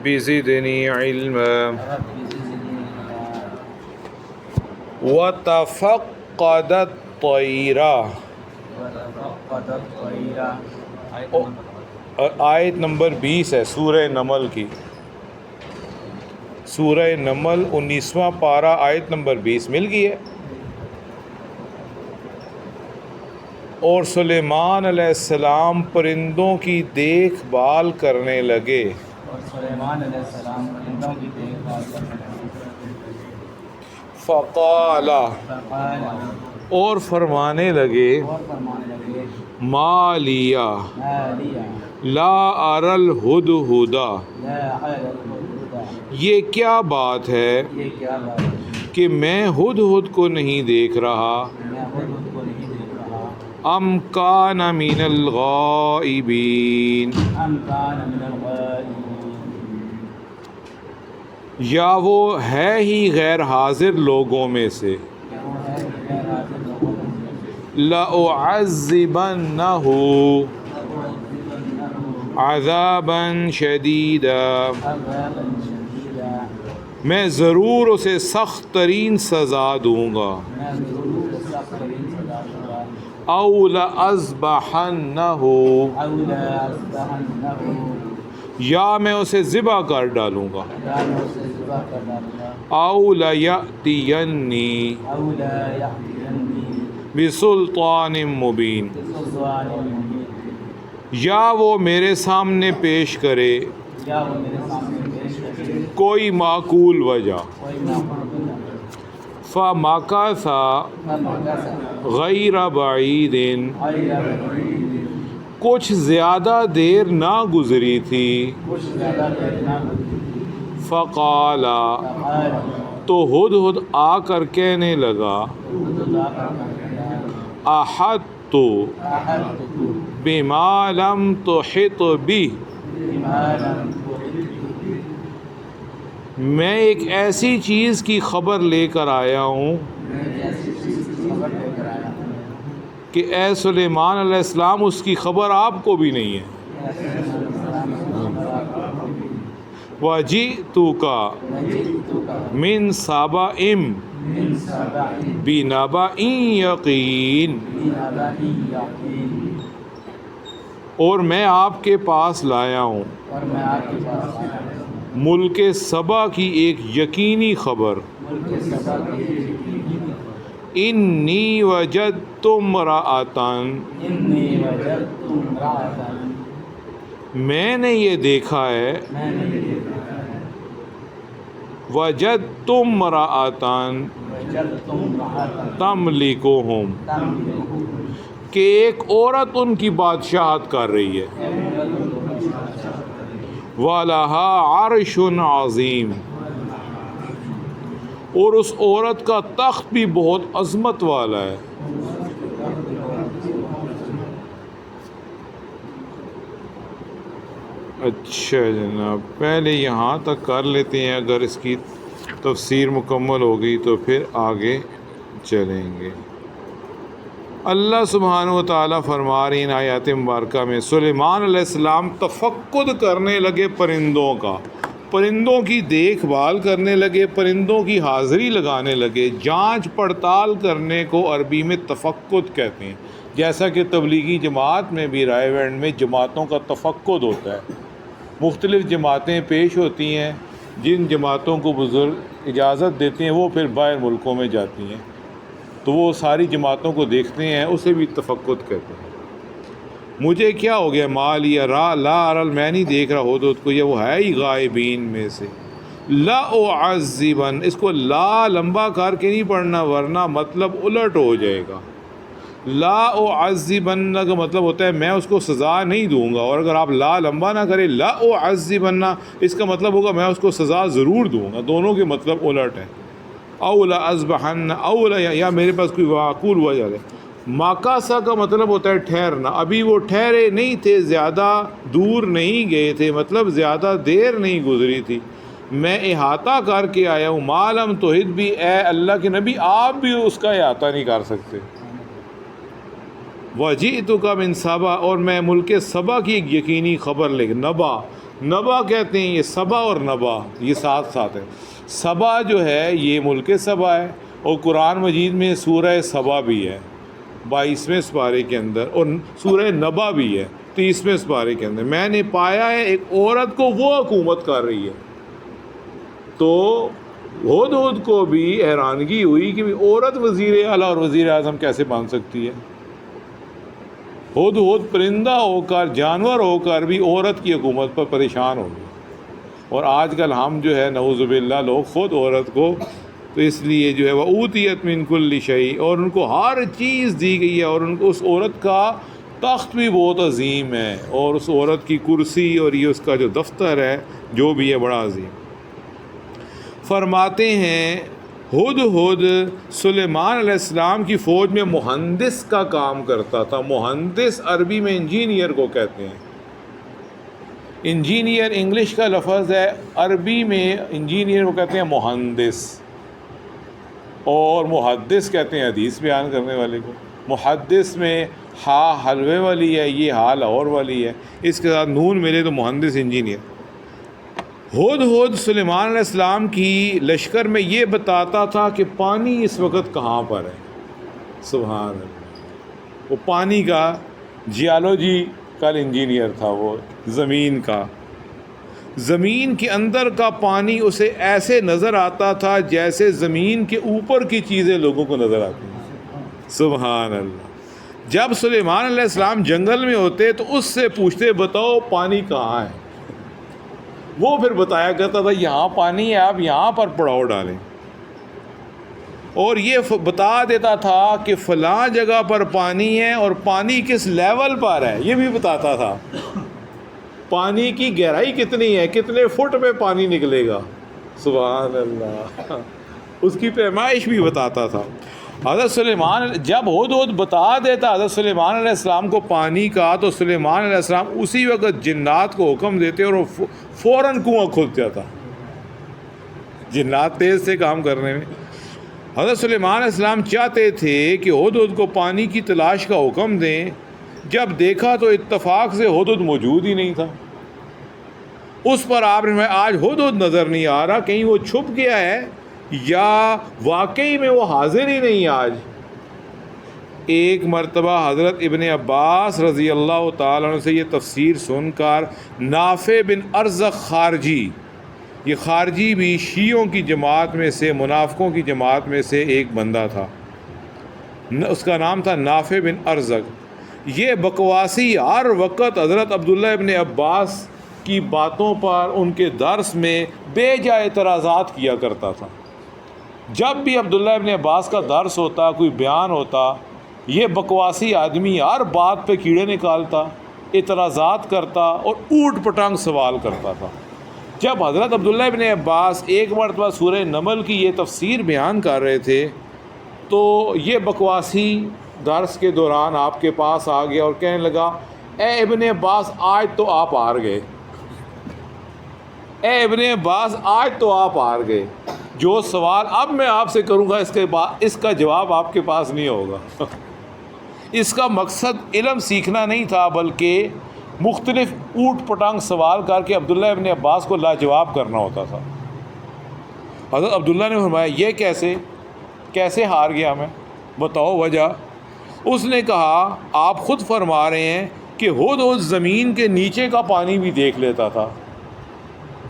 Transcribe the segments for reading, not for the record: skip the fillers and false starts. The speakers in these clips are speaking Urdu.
رب زدنی علما وتفقد الطیر. آیت نمبر 20 ہے سورہ نمل کی. سورہ نمل 19واں پارہ آیت نمبر 20 مل گئی ہے. اور سلیمان علیہ السلام پرندوں کی دیکھ بھال کرنے لگے. فقال اور فرمانے لگے ما لیا لا اری الہدہد یہ کیا بات ہے کہ میں ہدہد کو نہیں دیکھ رہا. ام کان من الغائبین یا وہ ہے ہی غیر حاضر لوگوں میں سے. لأعذبنہ عذابا شدیدا میں ضرور اسے سخت ترین سزا دوں گا. او لأذبحنہ یا میں اسے ذبح کر ڈالوں گا. او لیأتینی بسلطان مبین یا وہ میرے سامنے پیش کرے کوئی معقول وجہ. فمکث غیر بعید کچھ زیادہ دیر نہ گزری تھی. فقال تو ہدہد آ کر کہنے لگا احطت بما لم تحط به میں ایک ایسی چیز کی خبر لے کر آیا ہوں کہ اے سلیمان علیہ السلام اس کی خبر آپ کو بھی نہیں ہے. وَجِئْتُكَ مِنْ سَبَإٍ بِنَبَإٍ یقین اور میں آپ کے پاس لایا ہوں ملک سبا کی ایک یقینی خبر. انی وجدت امرأۃ میں نے یہ دیکھا ہے وجدت امرأۃ تملکہم کہ ایک عورت ان کی بادشاہت کر رہی ہے. وَلَهَا عَرْشٌ عَظِيمٌ اور اس عورت کا تخت بھی بہت عظمت والا ہے. اچھا جناب پہلے یہاں تک کر لیتے ہیں، اگر اس کی تفسیر مکمل ہو گئی تو پھر آگے چلیں گے. اللہ سبحانہ و تعالیٰ فرما رہے ہیں آیات مبارکہ میں سلیمان علیہ السلام تفقد کرنے لگے پرندوں کا، پرندوں کی دیکھ بھال کرنے لگے، پرندوں کی حاضری لگانے لگے. جانچ پڑتال کرنے کو عربی میں تفقد کہتے ہیں. جیسا کہ تبلیغی جماعت میں بھی رائے وینڈ میں جماعتوں کا تفقد ہوتا ہے. مختلف جماعتیں پیش ہوتی ہیں، جن جماعتوں کو بزرگ اجازت دیتے ہیں وہ پھر باہر ملکوں میں جاتی ہیں، تو وہ ساری جماعتوں کو دیکھتے ہیں، اسے بھی تفقد کہتے ہیں. مجھے کیا ہو گیا مال یا لا ارل میں نہیں دیکھ رہا ہدہد کو، یہ وہ ہے ہی غائبین میں سے. لا اعذبن اس کو لا لمبا کر کے نہیں پڑھنا ورنہ مطلب الٹ ہو جائے گا. لا اعذبن کا مطلب ہوتا ہے میں اس کو سزا نہیں دوں گا، اور اگر آپ لا لمبا نہ کریں لا اعذبن اس کا مطلب ہوگا میں اس کو سزا ضرور دوں گا. دونوں کے مطلب الٹ ہے. او لاذبحن او یا میرے پاس کوئی معقول وجہ ہے. ماکاسا کا مطلب ہوتا ہے ٹھہرنا. ابھی وہ ٹھہرے نہیں تھے، زیادہ دور نہیں گئے تھے، مطلب زیادہ دیر نہیں گزری تھی. میں احاطہ کر کے آیا ہوں. معلوم توحید بھی اے اللہ کے نبی آپ بھی اس کا احاطہ نہیں کر سکتے. وَجِئْتُكَ مِنْ سَبَأ اور میں ملک سبا کی ایک یقینی خبر لے نبا نبا کہتے ہیں، یہ صبا اور نبا یہ ساتھ ساتھ ہے. صبا جو ہے یہ ملک صبا ہے، اور قرآن مجید میں سورہ صبا بھی ہے 22ویں سپارے کے اندر، اور سورہ نبا بھی ہے 30ویں سپارے کے اندر. میں نے پایا ہے ایک عورت کو وہ حکومت کر رہی ہے. تو ہدہد کو بھی حیرانگی ہوئی کہ عورت وزیر اعلیٰ اور وزیر اعظم کیسے بن سکتی ہے. ہدہد پرندہ ہو کر، جانور ہو کر بھی عورت کی حکومت پر پریشان ہو گئی. اور آج کل ہم جو ہے نعوذ باللہ لوگ خود عورت کو، تو اس لیے جو ہے وہ اوتیت من کل شیء، اور ان کو ہر چیز دی گئی ہے، اور ان کو اس عورت کا تخت بھی بہت عظیم ہے، اور اس عورت کی کرسی اور یہ اس کا جو دفتر ہے جو بھی ہے بڑا عظیم. فرماتے ہیں ہدہد سلیمان علیہ السلام کی فوج میں مہندس کا کام کرتا تھا. مہندس عربی میں انجینئر کو کہتے ہیں. انجینئر انگلش کا لفظ ہے، عربی میں انجینئر کو کہتے ہیں مہندس، اور محدث کہتے ہیں حدیث بیان کرنے والے کو. محدث میں ہا حلوے والی ہے، یہ ہا لاہور والی ہے، اس کے ساتھ نون ملے تو مہندس انجینئر. ہدہد سلیمان علیہ السلام کی لشکر میں یہ بتاتا تھا کہ پانی اس وقت کہاں پر ہے. سبحان اللہ. وہ پانی کا جیالوجی کا انجینئر تھا، وہ زمین کا، زمین کے اندر کا پانی اسے ایسے نظر آتا تھا جیسے زمین کے اوپر کی چیزیں لوگوں کو نظر آتی ہیں. سبحان اللہ. جب سلیمان علیہ السلام جنگل میں ہوتے تو اس سے پوچھتے بتاؤ پانی کہاں ہے، وہ پھر بتایا کرتا تھا یہاں پانی ہے، آپ یہاں پر پڑاؤ ڈالیں. اور یہ بتا دیتا تھا کہ فلاں جگہ پر پانی ہے، اور پانی کس لیول پر ہے یہ بھی بتاتا تھا. پانی کی گہرائی کتنی ہے، کتنے فٹ میں پانی نکلے گا. سبحان اللہ. اس کی پیمائش بھی بتاتا تھا. حضرت سلیمان جب ہدہد بتا دیتا حضرت سلیمان علیہ السلام کو پانی کا، تو سلیمان علیہ السلام اسی وقت جنات کو حکم دیتے اور وہ فوراً کنواں کھود جاتا. جنات تیز سے کام کرنے میں. حضرت سلیمان علیہ السلام چاہتے تھے کہ ہدہد کو پانی کی تلاش کا حکم دیں. جب دیکھا تو اتفاق سے ہدہد موجود ہی نہیں تھا. اس پر آپ نے آج ہدہد نظر نہیں آ رہا، کہیں وہ چھپ گیا ہے یا واقعی میں وہ حاضر ہی نہیں آج. ایک مرتبہ حضرت ابن عباس رضی اللہ تعالیٰ عنہ سے یہ تفسیر سن کر نافع بن ارزق خارجی، یہ خارجی بھی شیعوں کی جماعت میں سے، منافقوں کی جماعت میں سے ایک بندہ تھا، اس کا نام تھا نافع بن ارزق. یہ بکواسی ہر وقت حضرت عبداللہ ابن عباس کی باتوں پر ان کے درس میں بے جا اعتراضات کیا کرتا تھا. جب بھی عبداللہ ابن عباس کا درس ہوتا، کوئی بیان ہوتا، یہ بکواسی آدمی ہر بات پہ کیڑے نکالتا، اعتراضات کرتا اور اوٹ پٹانگ سوال کرتا تھا. جب حضرت عبداللہ ابن عباس ایک مرتبہ سورہ نمل کی یہ تفسیر بیان کر رہے تھے تو یہ بکواسی درس کے دوران آپ کے پاس آ گیا اور کہنے لگا اے ابن عباس آج تو آپ ہار گئے، اے ابن عباس آج تو آپ ہار گئے. جو سوال اب میں آپ سے کروں گا اس کا جواب آپ کے پاس نہیں ہوگا. اس کا مقصد علم سیکھنا نہیں تھا، بلکہ مختلف اوٹ پٹانگ سوال کر کے عبداللہ ابن عباس کو لاجواب کرنا ہوتا تھا. حضرت عبداللہ نے فرمایا یہ کیسے ہار گیا میں، بتاؤ وجہ. اس نے کہا آپ خود فرما رہے ہیں کہ ہدہد زمین کے نیچے کا پانی بھی دیکھ لیتا تھا.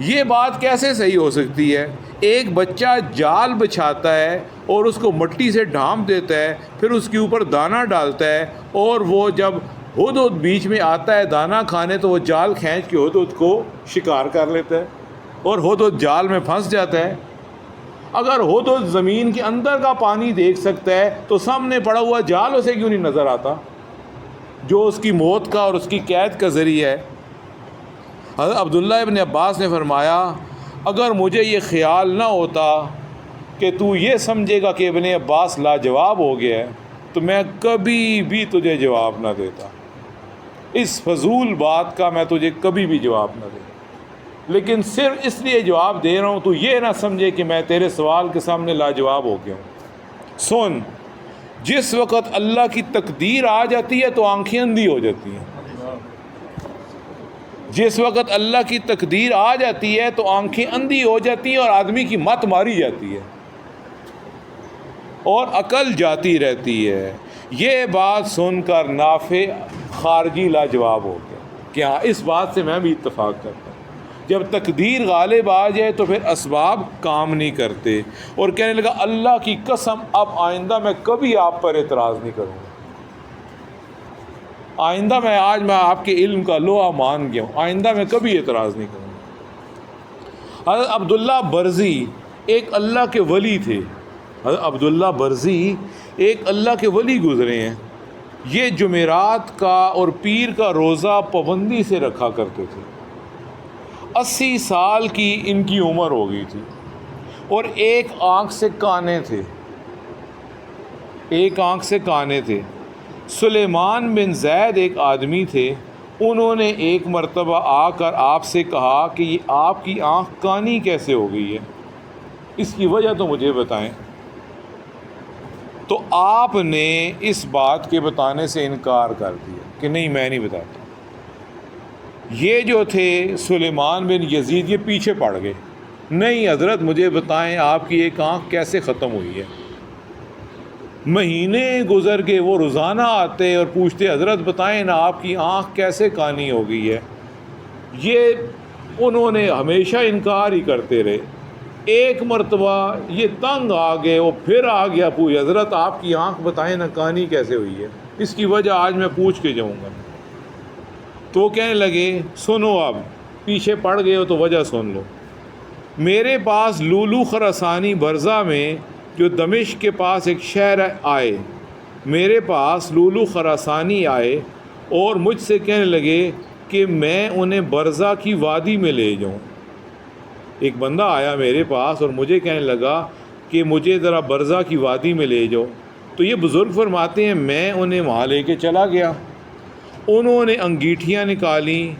یہ بات کیسے صحیح ہو سکتی ہے؟ ایک بچہ جال بچھاتا ہے اور اس کو مٹی سے ڈھانپ دیتا ہے، پھر اس کے اوپر دانہ ڈالتا ہے، اور وہ جب ہدہد بیچ میں آتا ہے دانہ کھانے تو وہ جال کھینچ کے ہدہد کو شکار کر لیتا ہے اور ہدہد جال میں پھنس جاتا ہے. اگر ہدہد زمین کے اندر کا پانی دیکھ سکتا ہے تو سامنے پڑا ہوا جال اسے کیوں نہیں نظر آتا، جو اس کی موت کا اور اس کی قید کا ذریعہ ہے. حضرت عبداللہ ابن عباس نے فرمایا اگر مجھے یہ خیال نہ ہوتا کہ تو یہ سمجھے گا کہ ابن عباس لاجواب ہو گیا ہے تو میں کبھی بھی تجھے جواب نہ دیتا. اس فضول بات کا میں تجھے کبھی بھی جواب نہ دیتا، لیکن صرف اس لیے جواب دے رہا ہوں تو یہ نہ سمجھے کہ میں تیرے سوال کے سامنے لاجواب ہو گیا ہوں. سن، جس وقت اللہ کی تقدیر آ جاتی ہے تو آنکھیں اندھی ہو جاتی ہیں. جس وقت اللہ کی تقدیر آ جاتی ہے تو آنکھیں اندھی ہو جاتی ہیں اور آدمی کی مت ماری جاتی ہے اور عقل جاتی رہتی ہے۔ یہ بات سن کر نافع خارجی لاجواب ہو گیا کہ ہاں اس بات سے میں بھی اتفاق کرتا ہوں، جب تقدیر غالب آ جائے تو پھر اسباب کام نہیں کرتے، اور کہنے لگا اللہ کی قسم اب آئندہ میں کبھی آپ پر اعتراض نہیں کروں گا، آئندہ میں آپ کے علم کا لوہا مان گیا ہوں، آئندہ میں کبھی اعتراض نہیں کروں گا۔ حضرت عبداللہ برزی ایک اللہ کے ولی تھے، حضرت عبداللہ برزی ایک اللہ کے ولی گزرے ہیں۔ یہ جمعرات کا اور پیر کا روزہ پابندی سے رکھا کرتے تھے۔ 80 سال کی ان کی عمر ہو گئی تھی اور ایک آنکھ سے کانے تھے، ایک آنکھ سے کانے تھے۔ سلیمان بن زید ایک آدمی تھے، انہوں نے ایک مرتبہ آ کر آپ سے کہا کہ یہ آپ کی آنکھ کانی کیسے ہو گئی ہے، اس کی وجہ تو مجھے بتائیں۔ تو آپ نے اس بات کے بتانے سے انکار کر دیا کہ نہیں میں نہیں بتاتا۔ یہ جو تھے سلیمان بن یزید یہ پیچھے پڑ گئے، نہیں حضرت مجھے بتائیں آپ کی ایک آنکھ کیسے ختم ہوئی ہے۔ مہینے گزر کے وہ روزانہ آتے اور پوچھتے حضرت بتائیں نا آپ کی آنکھ کیسے کانی ہو گئی ہے۔ یہ انہوں نے ہمیشہ انکار ہی کرتے رہے۔ ایک مرتبہ یہ تنگ آ گئے، وہ پھر آ گیا پوچھ حضرت آپ کی آنکھ بتائیں نا کانی کیسے ہوئی ہے، اس کی وجہ آج میں پوچھ کے جاؤں گا۔ تو کہنے لگے سنو اب پیچھے پڑ گئے ہو تو وجہ سن لو۔ میرے پاس لولو خراسانی برزہ میں جو دمشق کے پاس ایک شہر آئے، میرے پاس لولو خراسانی آئے اور مجھ سے کہنے لگے کہ میں انہیں برزہ کی وادی میں لے جاؤں۔ ایک بندہ آیا میرے پاس اور مجھے کہنے لگا کہ مجھے ذرا برزہ کی وادی میں لے جاؤ، تو یہ بزرگ فرماتے ہیں میں انہیں وہاں لے کے چلا گیا۔ انہوں نے انگیٹھیاں نکالیں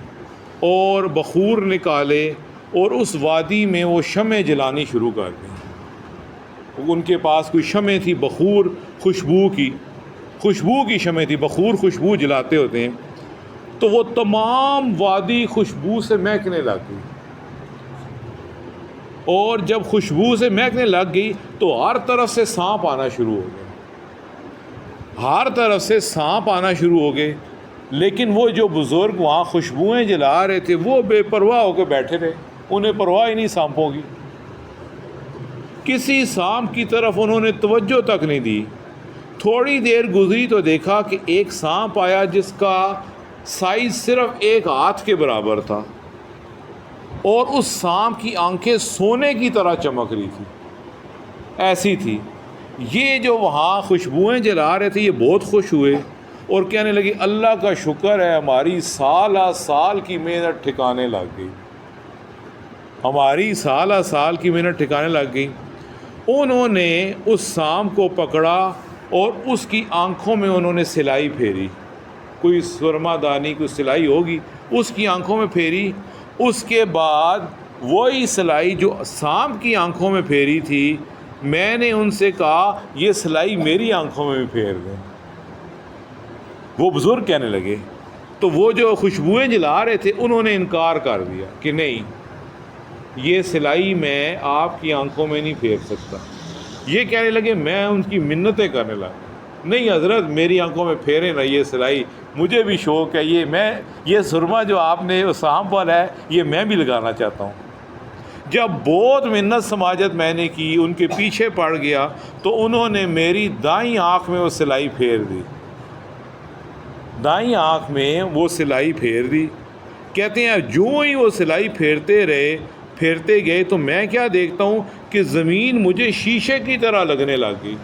اور بخور نکالے اور اس وادی میں وہ شمع جلانی شروع کر دیں۔ ان کے پاس کوئی شمع تھی، بخور خوشبو کی شمع تھی، بخور خوشبو جلاتے ہوتے ہیں، تو وہ تمام وادی خوشبو سے مہکنے لگ گئی، اور جب خوشبو سے مہکنے لگ گئی تو ہر طرف سے سانپ آنا شروع ہو گئے، ہر طرف سے سانپ آنا شروع ہو گئے۔ لیکن وہ جو بزرگ وہاں خوشبوئیں جلا رہے تھے وہ بے پرواہ ہو کے بیٹھے رہے، انہیں پرواہ ہی نہیں سانپوں کی، کسی سانپ کی طرف انہوں نے توجہ تک نہیں دی۔ تھوڑی دیر گزری تو دیکھا کہ ایک سانپ آیا جس کا سائز صرف ایک ہاتھ کے برابر تھا، اور اس سانپ کی آنکھیں سونے کی طرح چمک رہی تھی، ایسی تھی۔ یہ جو وہاں خوشبوئیں جلا رہے تھے یہ بہت خوش ہوئے اور کہنے لگے اللہ کا شکر ہے ہماری سالہ سال کی محنت ٹھکانے لگ گئی، ہماری سالہ سال کی محنت ٹھکانے لگ گئی۔ انہوں نے اس سانپ کو پکڑا اور اس کی آنکھوں میں انہوں نے سلائی پھیری، کوئی سرما دانی کوئی سلائی ہوگی اس کی آنکھوں میں پھیری۔ اس کے بعد وہی سلائی جو سانپ کی آنکھوں میں پھیری تھی میں نے ان سے کہا یہ سلائی میری آنکھوں میں بھی پھیر دیں۔ وہ بزرگ کہنے لگے، تو وہ جو خوشبوئیں جلا رہے تھے انہوں نے انکار کر دیا کہ نہیں یہ سلائی میں آپ کی آنکھوں میں نہیں پھیر سکتا۔ یہ کہنے لگے میں ان کی منتیں کرنے لگا، نہیں حضرت میری آنکھوں میں پھیرے نہ یہ سلائی، مجھے بھی شوق ہے، یہ سرما جو آپ نے سانپ والا ہے یہ میں بھی لگانا چاہتا ہوں۔ جب بہت منت سماجت میں نے کی، ان کے پیچھے پڑ گیا تو انہوں نے میری دائیں آنکھ میں وہ سلائی پھیر دی، دائیں آنکھ میں وہ سلائی پھیر دی۔ کہتے ہیں جو ہی وہ سلائی پھیرتے گئے تو میں کیا دیکھتا ہوں کہ زمین مجھے شیشے کی طرح لگنے لگ گئی،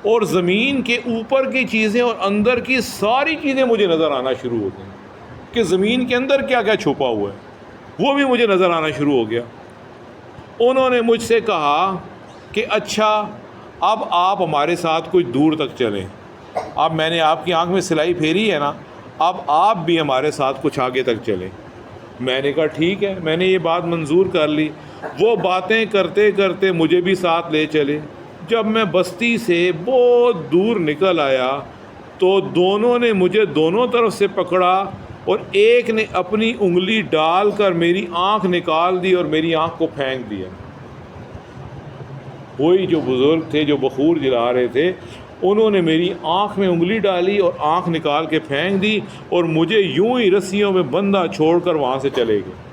اور زمین کے اوپر کی چیزیں اور اندر کی ساری چیزیں مجھے نظر آنا شروع ہو گئیں کہ زمین کے اندر کیا کیا چھپا ہوا ہے وہ بھی مجھے نظر آنا شروع ہو گیا۔ انہوں نے مجھ سے کہا کہ اچھا اب آپ ہمارے ساتھ کچھ دور تک چلیں، اب میں نے آپ کی آنکھ میں سلائی پھیری ہے نا، اب آپ بھی ہمارے ساتھ کچھ آگے تک چلیں۔ میں نے کہا ٹھیک ہے، میں نے یہ بات منظور کر لی۔ وہ باتیں کرتے کرتے مجھے بھی ساتھ لے چلے۔ جب میں بستی سے بہت دور نکل آیا تو دونوں نے مجھے دونوں طرف سے پکڑا اور ایک نے اپنی انگلی ڈال کر میری آنکھ نکال دی اور میری آنکھ کو پھینک دیا۔ وہی جو بزرگ تھے جو بخور جلا رہے تھے، انہوں نے میری آنکھ میں انگلی ڈالی اور آنکھ نکال کے پھینک دی اور مجھے یوں ہی رسیوں میں بندھا چھوڑ کر وہاں سے چلے گئے۔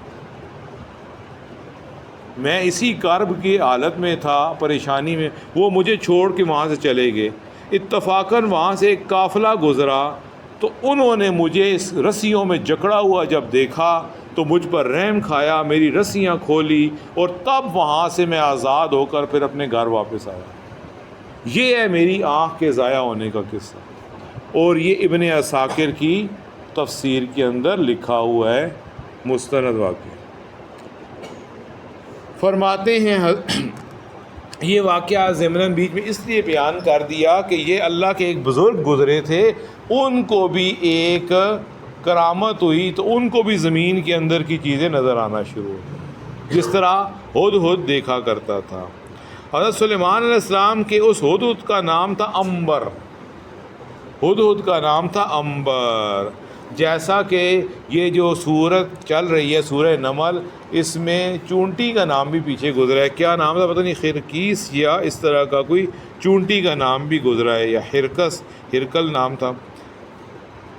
میں اسی کرب کی حالت میں تھا، پریشانی میں، وہ مجھے چھوڑ کے وہاں سے چلے گئے۔ اتفاقاً وہاں سے ایک قافلہ گزرا تو انہوں نے مجھے اس رسیوں میں جکڑا ہوا جب دیکھا تو مجھ پر رحم کھایا، میری رسیاں کھولی اور تب وہاں سے میں آزاد ہو کر پھر اپنے گھر واپس آیا۔ یہ ہے میری آنکھ کے ضائع ہونے کا قصہ، اور یہ ابن عساکر کی تفسیر کے اندر لکھا ہوا ہے، مستند واقعہ۔ فرماتے ہیں یہ واقعہ ضمناً بیچ میں اس لیے بیان کر دیا کہ یہ اللہ کے ایک بزرگ گزرے تھے، ان کو بھی ایک کرامت ہوئی تو ان کو بھی زمین کے اندر کی چیزیں نظر آنا شروع ہوئی، جس طرح ہدہد دیکھا کرتا تھا۔ حضرت سلیمان علیہ السلام کے اس ہدہد کا نام تھا عنبر، ہدہد کا نام تھا عنبر۔ جیسا کہ یہ جو سورت چل رہی ہے سورہ نمل، اس میں چونٹی کا نام بھی پیچھے گزرا ہے، کیا نام تھا پتہ نہیں، خرکیس یا اس طرح کا کوئی چونٹی کا نام بھی گزرا ہے، یا ہرکل نام تھا۔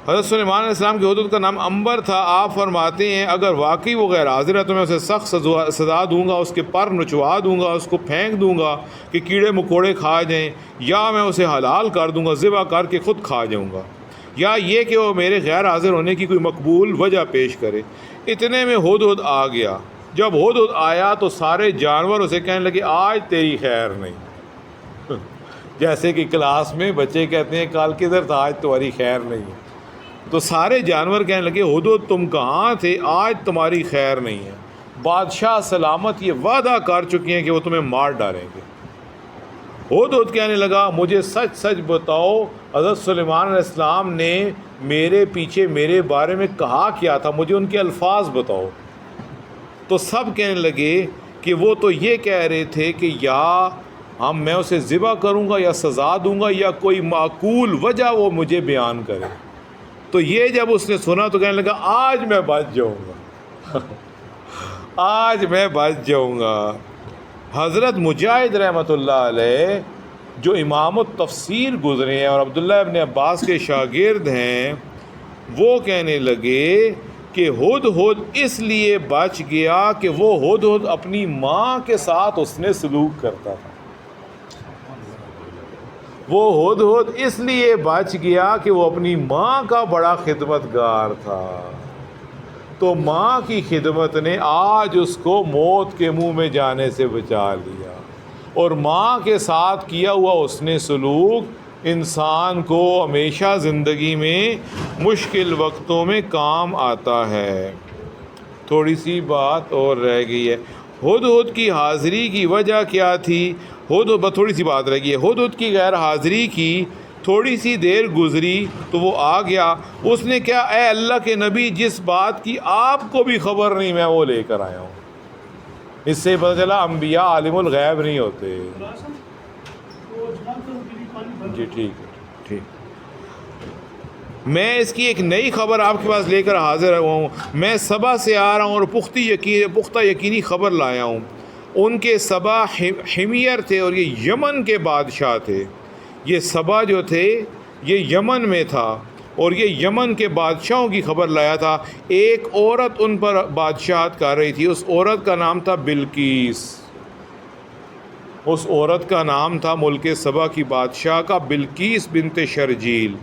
حضرت سلیمان علیہ السلام کے ہدہد کا نام عنبر تھا۔ آپ فرماتے ہیں اگر واقعی وہ غیر حاضر ہے تو میں اسے سخت سزا دوں گا، اس کے پر نچوا دوں گا، اس کو پھینک دوں گا کہ کیڑے مکوڑے کھا جائیں، یا میں اسے حلال کر دوں گا، ذبح کر کے خود کھا جاؤں گا، یا یہ کہ وہ میرے غیر حاضر ہونے کی کوئی مقبول وجہ پیش کرے۔ اتنے میں ہدہد آ گیا۔ جب ہدہد آیا تو سارے جانور اسے کہنے لگے آج تیری خیر نہیں، جیسے کہ کلاس میں بچے کہتے ہیں کل کدھر تھا، آج تمہاری خیر نہیں ہے، تو سارے جانور کہنے لگے ہدہد تم کہاں تھے، آج تمہاری خیر نہیں ہے، بادشاہ سلامت یہ وعدہ کر چکی ہیں کہ وہ تمہیں مار ڈالیں گے۔ ہدہد کہنے لگا مجھے سچ سچ بتاؤ حضرت سلیمان علیہ السلام نے میرے پیچھے میرے بارے میں کہا کیا تھا، مجھے ان کے الفاظ بتاؤ۔ تو سب کہنے لگے کہ وہ تو یہ کہہ رہے تھے کہ یا میں اسے ذبح کروں گا یا سزا دوں گا، یا کوئی معقول وجہ وہ مجھے بیان کرے۔ تو یہ جب اس نے سنا تو کہنے لگا آج میں بچ جاؤں گا، آج میں بچ جاؤں گا۔ حضرت مجاہد رحمۃ اللہ علیہ جو امام التفسیر گزرے ہیں اور عبداللہ ابن عباس کے شاگرد ہیں، وہ کہنے لگے کہ ہدہد اس لیے بچ گیا کہ وہ ہدہد اپنی ماں کے ساتھ اس نے سلوک کرتا تھا، وہ ہدہد اس لیے بچ گیا کہ وہ اپنی ماں کا بڑا خدمتگار تھا، تو ماں کی خدمت نے آج اس کو موت کے منہ میں جانے سے بچا لیا، اور ماں کے ساتھ کیا ہوا اس نے سلوک انسان کو ہمیشہ زندگی میں مشکل وقتوں میں کام آتا ہے۔ تھوڑی سی بات اور رہ گئی ہے، ہدہد کی حاضری کی وجہ کیا تھی؟ تھوڑی سی بات رہ گئی ہے، ہدہد کی غیر حاضری کی تھوڑی سی دیر گزری تو وہ آ گیا، اس نے کیا اے اللہ کے نبی جس بات کی آپ کو بھی خبر نہیں میں وہ لے کر آیا ہوں۔ اس سے پتہ چلا انبیاء عالم الغیب نہیں ہوتے۔ جی ٹھیک ہے، ٹھیک، میں اس کی ایک نئی خبر آپ کے پاس لے کر حاضر ہوا ہوں، میں سبا سے آ رہا ہوں اور پختہ یقینی خبر لایا ہوں۔ ان کے سبا حمیر تھے اور یہ یمن کے بادشاہ تھے۔ یہ سبا جو تھے یہ یمن میں تھا اور یہ یمن کے بادشاہوں کی خبر لایا تھا۔ ایک عورت ان پر بادشاہت کر رہی تھی، اس عورت کا نام تھا بلقیس، اس عورت کا نام تھا ملک سبا کی بادشاہ کا بلقیس بنت شرجیل،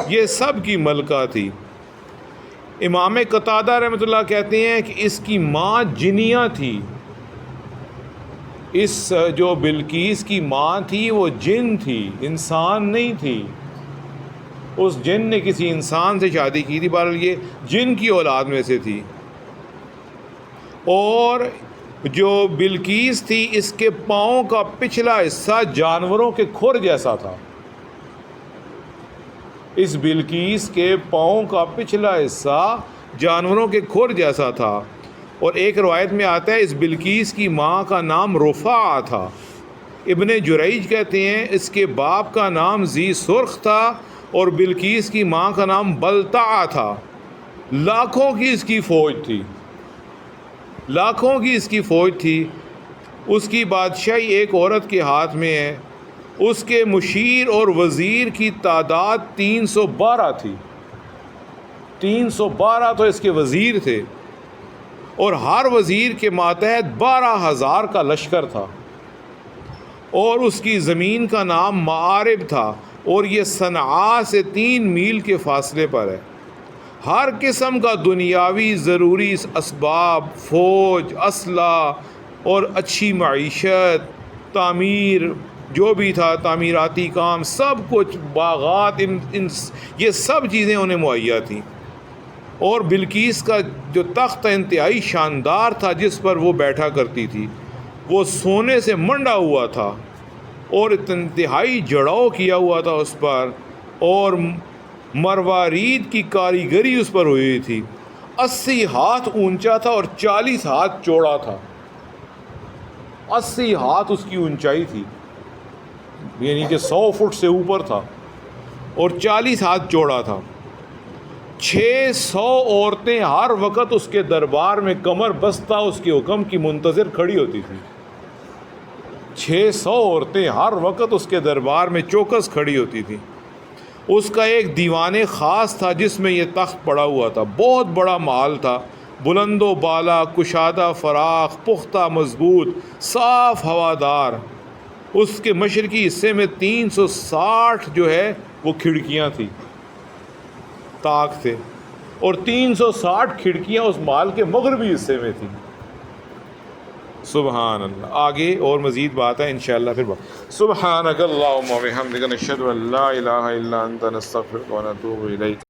یہ سب کی ملکہ تھی۔ امام قتادہ رحمۃ اللہ کہتے ہیں کہ اس کی ماں جنیہ تھی، اس جو بلقیس کی ماں تھی وہ جن تھی، انسان نہیں تھی، اس جن نے کسی انسان سے شادی کی تھی، بہرحال یہ جن کی اولاد میں سے تھی۔ اور جو بلقیس تھی اس کے پاؤں کا پچھلا حصہ جانوروں کے کھر جیسا تھا، اس بلقیس کے پاؤں کا پچھلا حصہ جانوروں کے کھر جیسا تھا۔ اور ایک روایت میں آتا ہے اس بلقیس کی ماں کا نام رفاع تھا۔ ابن جریج کہتے ہیں اس کے باپ کا نام ذی سرخ تھا اور بلقیس کی ماں کا نام بلتع تھا۔ لاکھوں کی اس کی فوج تھی، لاکھوں کی اس کی فوج تھی. اس کی بادشاہی ایک عورت کے ہاتھ میں ہے. اس کے مشیر اور وزیر کی تعداد 312 تھی. 312 تو اس کے وزیر تھے، اور ہر وزیر کے ماتحت 12,000 کا لشکر تھا. اور اس کی زمین کا نام معارب تھا، اور یہ صنعاء سے 3 میل کے فاصلے پر ہے. ہر قسم کا دنیاوی ضروری اسباب، فوج، اسلحہ اور اچھی معیشت، تعمیر جو بھی تھا، تعمیراتی کام، سب کچھ، باغات، یہ سب چیزیں انہیں مہیا تھیں. اور بلقیس کا جو تخت انتہائی شاندار تھا جس پر وہ بیٹھا کرتی تھی، وہ سونے سے منڈا ہوا تھا اور انتہائی جڑاؤ کیا ہوا تھا اس پر، اور مروارید کی کاریگری اس پر ہوئی تھی. 80 ہاتھ اونچا تھا اور 40 ہاتھ چوڑا تھا. 80 ہاتھ اس کی اونچائی تھی، یعنی کہ 100 فٹ سے اوپر تھا، اور 40 ہاتھ چوڑا تھا. 600 عورتیں ہر وقت اس کے دربار میں کمر بستہ اس کے حکم کی منتظر کھڑی ہوتی تھی. 600 عورتیں ہر وقت اس کے دربار میں چوکس کھڑی ہوتی تھی. اس کا ایک دیوان خاص تھا جس میں یہ تخت پڑا ہوا تھا. بہت بڑا محل تھا، بلند و بالا، کشادہ فراخ، پختہ مضبوط، صاف ہوادار. اس کے مشرقی حصے میں 360 جو ہے وہ کھڑکیاں تھیں، طاق تھے، اور 360 کھڑکیاں اس محل کے مغربی حصے میں تھیں. سبحان اللہ. آگے اور مزید بات ہے انشاءاللہ پھر بات. سبحانک اللہم و بحمدک نشہد ان لا الہ الا انت نستغفرک و نتوب الیک.